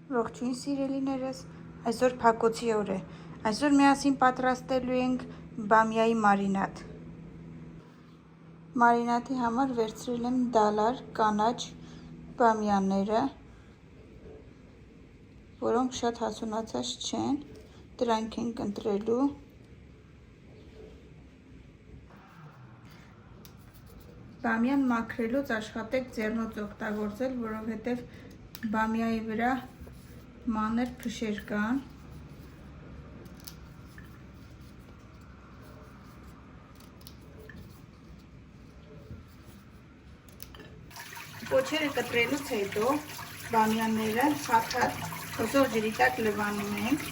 Ողջույն սիրելիներս, այսօր փակոցի օր է, այսօր միասին պատրաստելու ենք բամիայի մարինադ։ Մարինադի համար վերցրել եմ դալար կանաչ բամյաները, որոնք շատ հասունացած չեն, դրանք ենք ընտրելու։ Բամյան մաքրելուց աշխատեք ձեռնոց օգտագործել, որովհետև բամիայի վրա մանր փշեր կան։ Պոչերը կտրելուց հետո բամյանները հատ-հատ հոսող ջրի տակ լվանում ենք։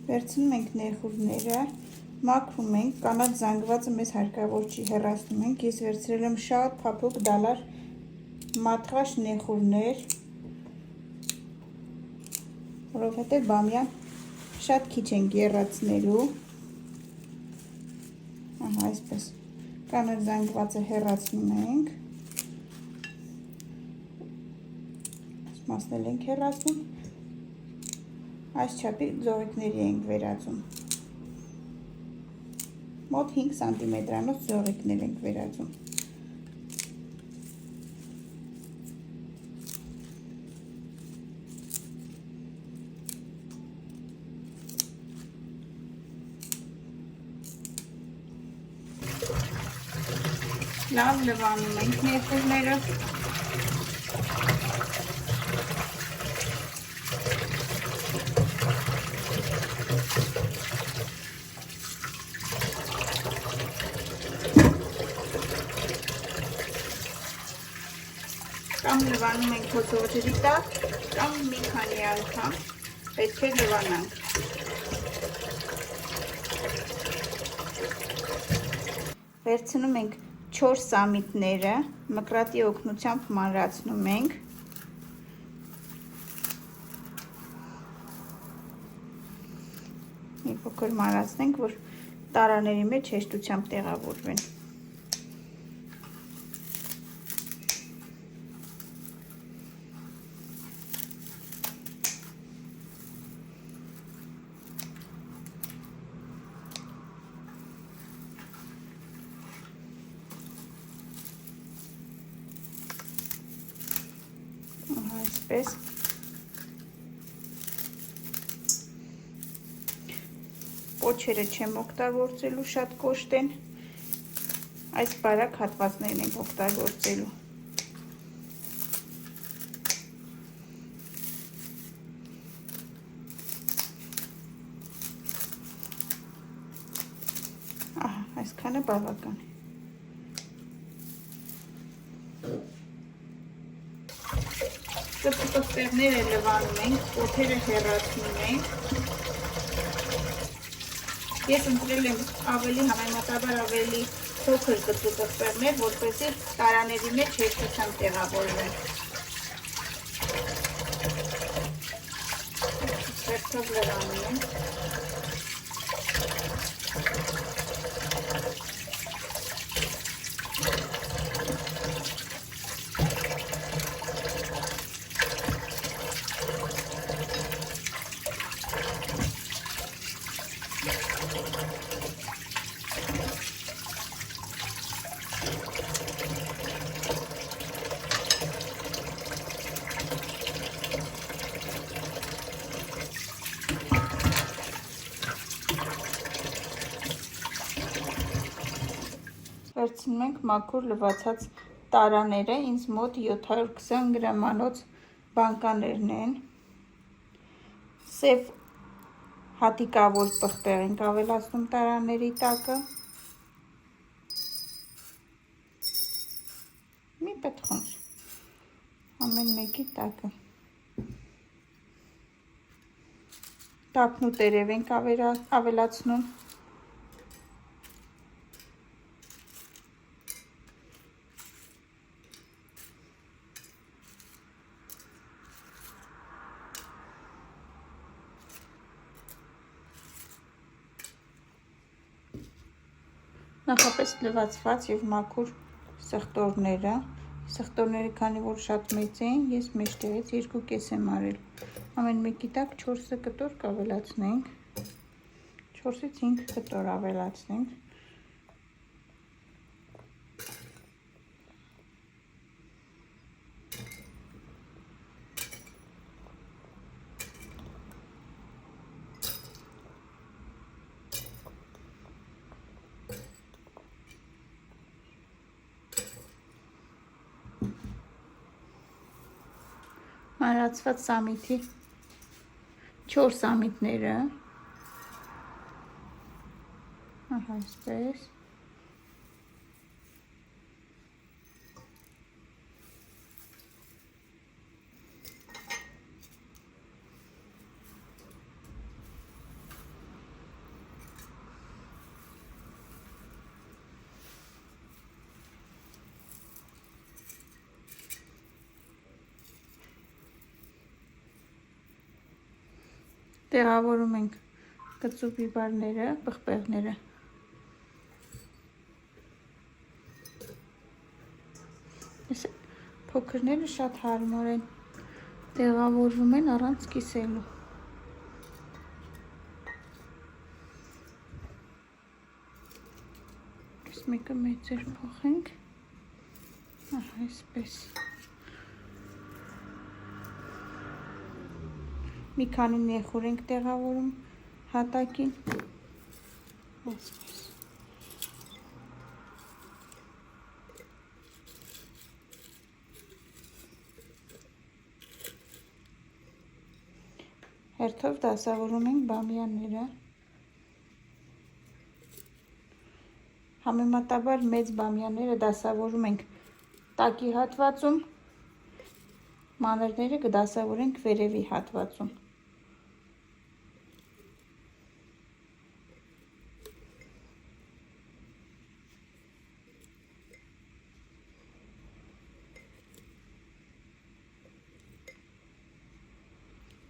Վերցնում ենք նեխուրները, մաքրում ենք, կանաչ զանգվածը մեզ հարկավոր չի, հեռացնում ենք, ես վերցրել եմ շատ փափուկ դալար մատղաշ նեխուրներ, որովհետև բամյան շատ քիչ ենք եռացնելու, այսպես կանաչ զանգվածը հեռացնում ենք, մասնել ենք հեռացնում, այս չափի ձողիկների ենք վերածում, մոտ 5 սանտիմետրանոց ձողիկներ ենք վերածում։ Լավ լվանում ենք նեխուրները։ Կամ լվանում ենք հոսող ջրի տակ, կամ մի քանի անգամ պետք է լվանանք։ Վերցնում ենք 4 սամիտները, մկրատի օգնությամբ մանրացնում ենք։ Մի փոքր մանրացնենք, որ տարաների մեջ հեշտությամբ տեղավորվեն։ Այսպես պոչերը չեմ օգտագործելու, շատ կոշտ են, այս բարակ հատվածներն ենք օգտագործելու։ Այսքանը բավական է։ Կծուկեղները լվանում ենք, օդերը հեռացնում ենք։ Ես ընտրել եմ ավելի համեմատաբար ավելի փոքր կծուկեղներ, որպեսզի տարաների մեջ հեշտությամբ տեղավորվեն։ Հերթով լվանում ենք։ Վերցնում ենք մաքուր լվացած տարաները, ինձ մոտ 720 գրամանոց բանկաներն են, սև հատիկավոր պղպեղ ենք ավելացնում տարաների տակը, մի պտխոնջ, ամեն մեկի տակը, տափնու տերև ենք ավելացնում, Նախապես լվացված և մաքուր Սխտորները քանի որ շատ մեծ էին, ես մեջտեղից 2,5 եմ արել։ Ամեն մեկի տակ 4 կտոր կավելացնենք, 4-ից 5 կտոր ավելացնենք։ Մանրացված սամիթի 4 սամիթները, այսպես, տեղավորում ենք կծու բիբարները, պղպեղները։ Փոքրները շատ հարմար են, տեղավորվում են առանց կիսելու։ Այս մեկը մեծեր փոխենք, այսպես։ Մի քանի նեխուր ենք տեղավորում հատակին, այսպես։ Հերթով դասավորում ենք բամյանները։ Համեմատաբար մեծ բամյանները դասավորում ենք տակի հատվածում, մանրները կդասավորենք վերևի հատվածում։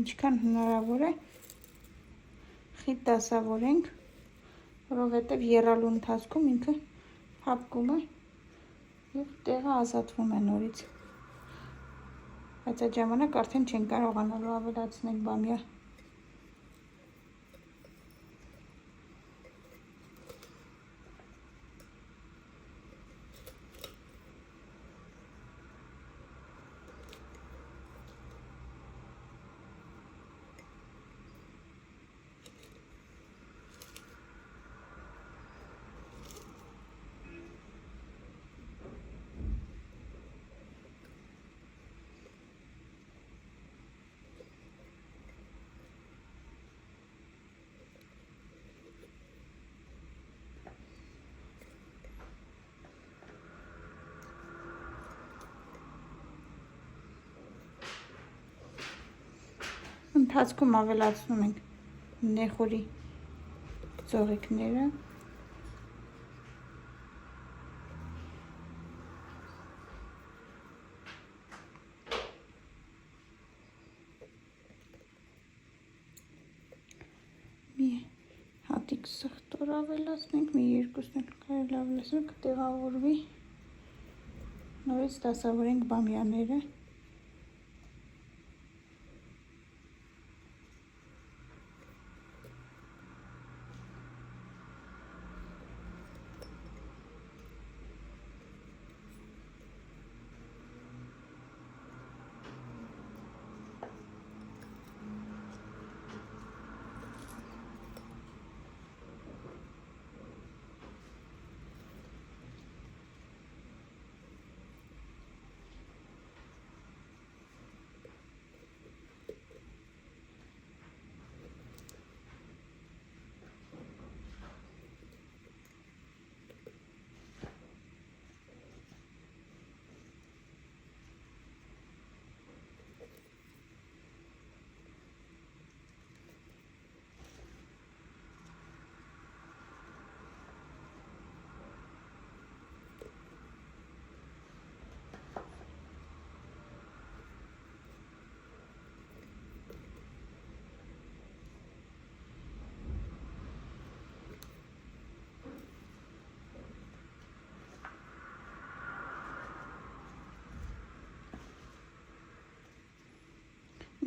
Ինչքան հնարավոր է խիտ դասավորենք, որովհետև եռալու ընթացքում ինքը փափկում է և տեղը ազատվում է նորից։ Բայց այդ ժամանակ արդեն չեն կարողանալու ավելացնել բամյա։ Ընթացքում ավելացնում ենք նեխորի ծողիկները, մի հատիկ սխտոր ավելացնենք, մի երկուսն էլ կարելի ավելացնել, կտեղավորվի, նորից դասավորենք բամյաները։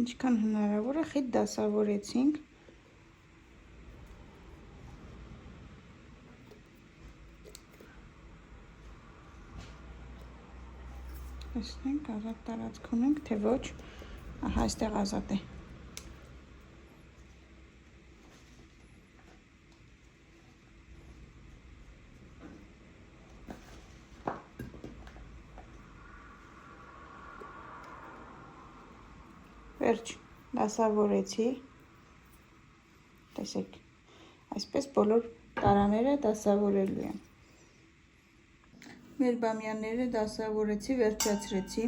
ինչքան հնարավոր է խիտ դասավորեցինք։ Տեսնենք, ազատ տարածք ունենք, թե ոչ, ահա այստեղ ազատ է։ Վերջ, դասավորեցի, տեսեք, այսպես բոլոր տարաները դասավորելու եմ։ Մեր բամյանները դասավորեցի, վերջացրեցի,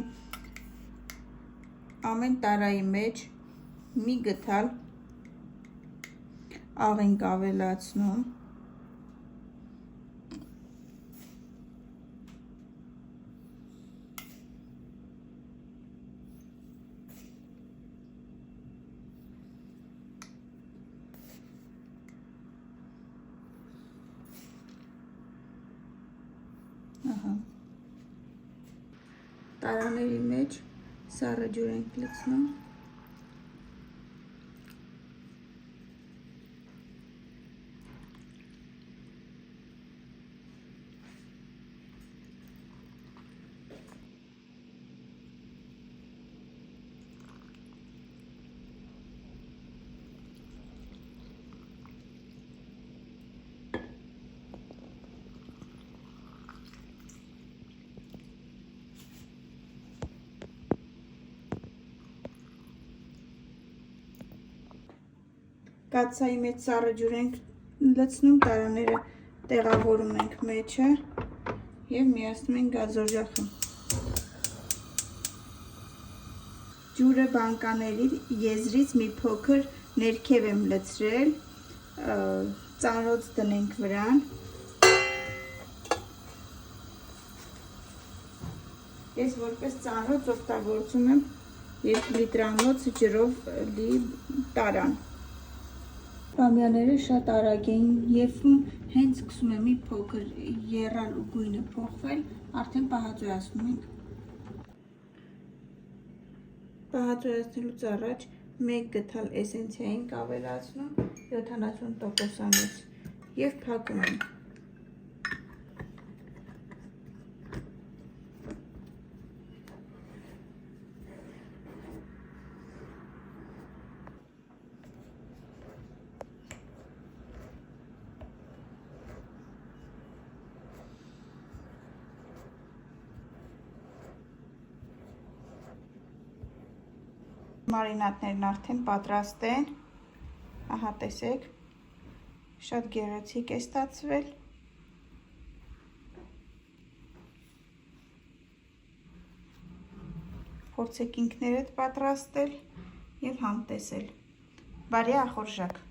ամեն տարայի մեջ մի գթալ աղ ենք ավելացնում, տարաների մեջ սառը ջուր ենք լցնում, կաթսայի մեջ սառը ջուր ենք լցնում, տարաները տեղավորում ենք մեջը և միացնում ենք գազօրժախը։ Ջուրը բանկաների եզրից մի փոքր ներքև եմ լցրել, ծանրոց դնենք վրան։ Ես որպես ծանրոց օգտագործում եմ 2 լիտրանոց ջրով լի տարան։ Բամյաները շատ արագ էին եփվում, հենց սկսում է մի փոքր եռալ ու գույնը փոխվել, արդեն պահածոյացնում ենք։ Պահածոյացնելուց առաջ 1 գթալ էսենցիա ենք ավելացնում 70%-անոց և փակում ենք։ Մարինադներն արդեն պատրաստ են, ահա տեսեք, շատ գեղեցիկ է ստացվել։ Փորձեք ինքներդ պատրաստել և համտեսել։ Բարի ախորժակ։